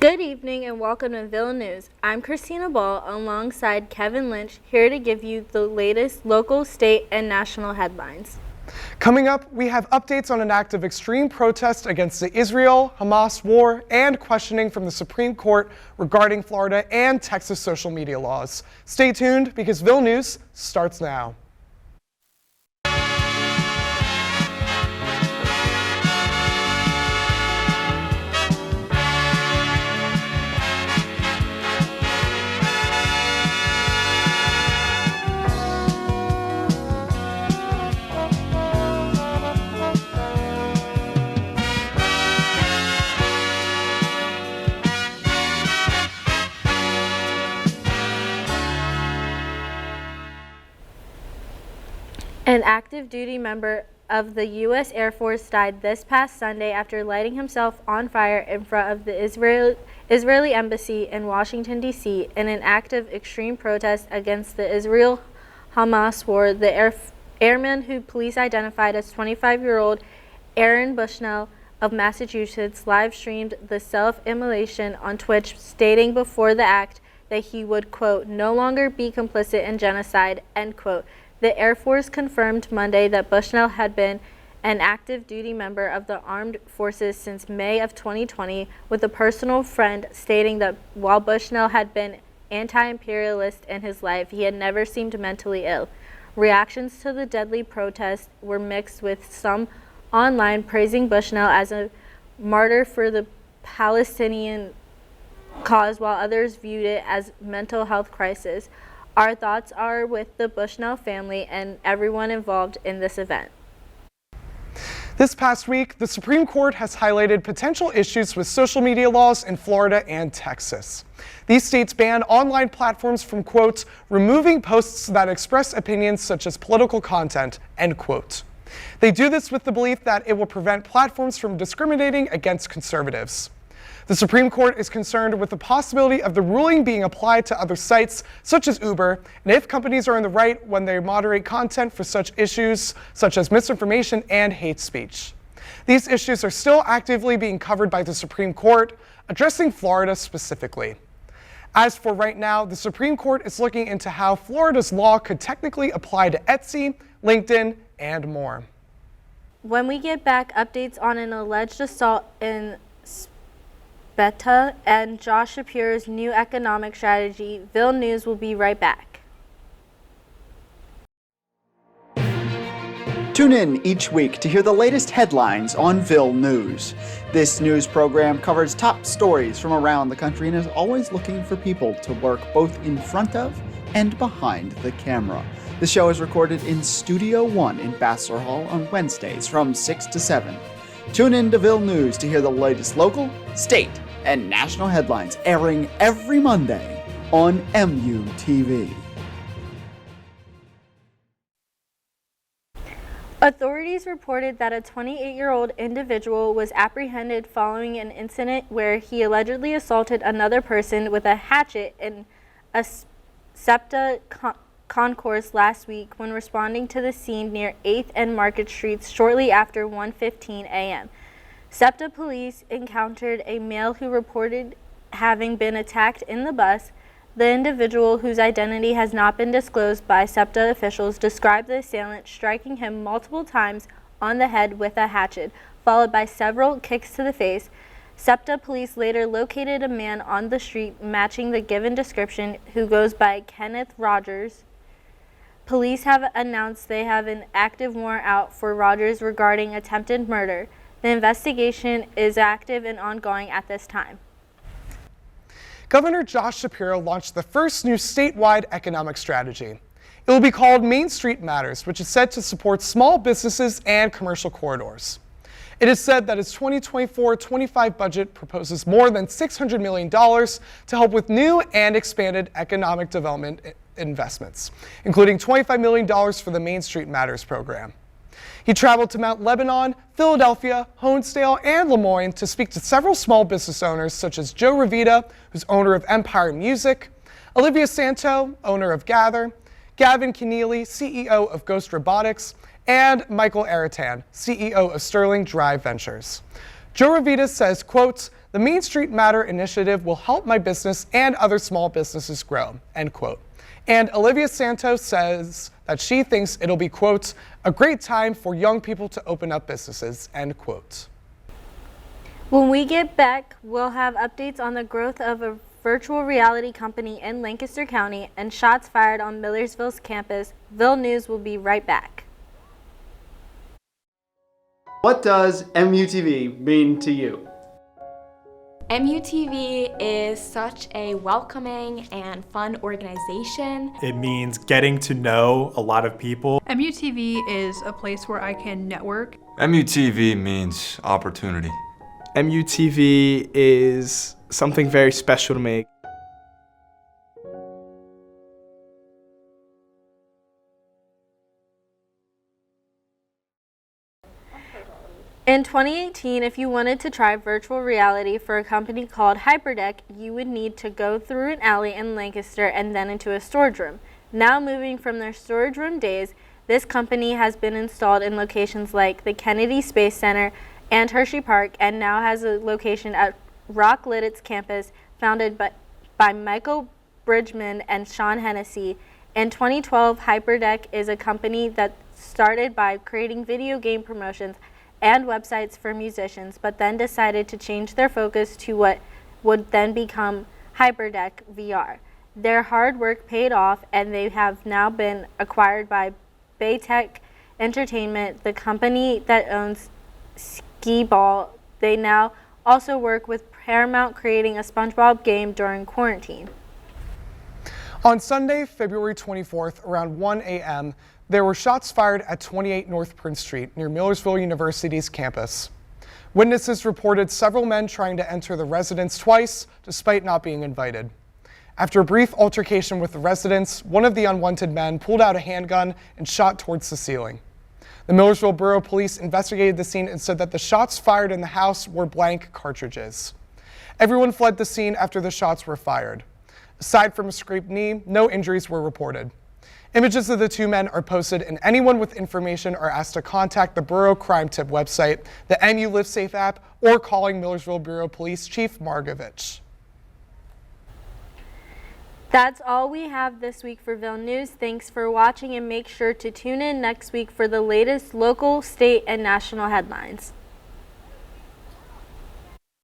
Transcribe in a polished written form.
Good evening and welcome to Ville News. I'm Christina Ball alongside Kevin Lynch, here to give you the latest local, state, and national headlines. Coming up, we have updates on an act of extreme protest against the Israel-Hamas war and questioning from the Supreme Court regarding Florida and Texas social media laws. Stay tuned because Ville News starts now. An active duty member of the U.S. Air Force died this past Sunday after lighting himself on fire in front of the Israeli embassy in Washington, D.C. in an act of extreme protest against the Israel-Hamas war. The airman, who police identified as 25-year-old Aaron Bushnell of Massachusetts, live-streamed the self-immolation on Twitch, stating before the act that he would, quote, no longer be complicit in genocide, end quote. The Air Force confirmed Monday that Bushnell had been an active duty member of the armed forces since May of 2020, with a personal friend stating that while Bushnell had been anti-imperialist in his life, he had never seemed mentally ill. Reactions to the deadly protest were mixed, with some online praising Bushnell as a martyr for the Palestinian cause, while others viewed it as a mental health crisis. Our thoughts are with the Bushnell family and everyone involved in this event. This past week, the Supreme Court has highlighted potential issues with social media laws in Florida and Texas. These states ban online platforms from, quote, removing posts that express opinions such as political content, end quote. They do this with the belief that it will prevent platforms from discriminating against conservatives. The Supreme Court is concerned with the possibility of the ruling being applied to other sites, such as Uber, and if companies are in the right when they moderate content for such issues, such as misinformation and hate speech. These issues are still actively being covered by the Supreme Court, addressing Florida specifically. As for right now, the Supreme Court is looking into how Florida's law could technically apply to Etsy, LinkedIn, and more. When we get back, updates on an alleged assault in Beta and Josh Shapiro's new economic strategy. Ville News will be right back. Tune in each week to hear the latest headlines on Ville News. This news program covers top stories from around the country and is always looking for people to work both in front of and behind the camera. The show is recorded in Studio One in Bassler Hall on Wednesdays from 6 to 7. Tune in to Ville News to hear the latest local, state, and national headlines, airing every Monday on MUTV. Authorities reported that a 28-year-old individual was apprehended following an incident where he allegedly assaulted another person with a hatchet in a SEPTA concourse last week when responding to the scene near 8th and Market Streets shortly after 1:15 a.m. SEPTA police encountered a male who reported having been attacked in the bus. The individual, whose identity has not been disclosed by SEPTA officials, described the assailant striking him multiple times on the head with a hatchet, followed by several kicks to the face. SEPTA police later located a man on the street matching the given description, who goes by Kenneth Rogers. Police have announced they have an active warrant out for Rogers regarding attempted murder. The investigation is active and ongoing at this time. Governor Josh Shapiro launched the first new statewide economic strategy. It will be called Main Street Matters, which is set to support small businesses and commercial corridors. It is said that its 2024-25 budget proposes more than $600 million to help with new and expanded economic development investments, including $25 million for the Main Street Matters program. He traveled to Mount Lebanon, Philadelphia, Honesdale, and Lemoyne to speak to several small business owners such as Joe Revita, who's owner of Empire Music, Olivia Santo, owner of Gather, Gavin Keneally, CEO of Ghost Robotics, and Michael Aratan, CEO of Sterling Drive Ventures. Joe Ravita says, quote, "The Main Street Matter initiative will help my business and other small businesses grow," end quote. And Olivia Santos says that she thinks it'll be, quote, "a great time for young people to open up businesses," end quote. When we get back, we'll have updates on the growth of a virtual reality company in Lancaster County and shots fired on Millersville's campus. Ville News will be right back. What does MUTV mean to you? MUTV is such a welcoming and fun organization. It means getting to know a lot of people. MUTV is a place where I can network. MUTV means opportunity. MUTV is something very special to me. In 2018, if you wanted to try virtual reality for a company called Hyperdeck, you would need to go through an alley in Lancaster and then into a storage room. Now moving from their storage room days, this company has been installed in locations like the Kennedy Space Center and Hershey Park, and now has a location at Rock Lidditz campus, founded by Michael Bridgman and Sean Hennessy. In 2012, Hyperdeck is a company that started by creating video game promotions and websites for musicians, but then decided to change their focus to what would then become Hyperdeck VR. Their hard work paid off, and they have now been acquired by Baytech Entertainment, the company that owns Skee Ball. They now also work with Paramount, creating a SpongeBob game during quarantine. On Sunday, February 24th, around 1 a.m., there were shots fired at 28 North Prince Street near Millersville University's campus. Witnesses reported several men trying to enter the residence twice, despite not being invited. After a brief altercation with the residents, one of the unwanted men pulled out a handgun and shot towards the ceiling. The Millersville Borough Police investigated the scene and said that the shots fired in the house were blank cartridges. Everyone fled the scene after the shots were fired. Aside from a scraped knee, no injuries were reported. Images of the two men are posted, and anyone with information are asked to contact the Borough Crime Tip website, the MU Live Safe app, or calling Millersville Bureau Police Chief Margovich. That's all we have this week for Ville News. Thanks for watching, and make sure to tune in next week for the latest local, state, and national headlines.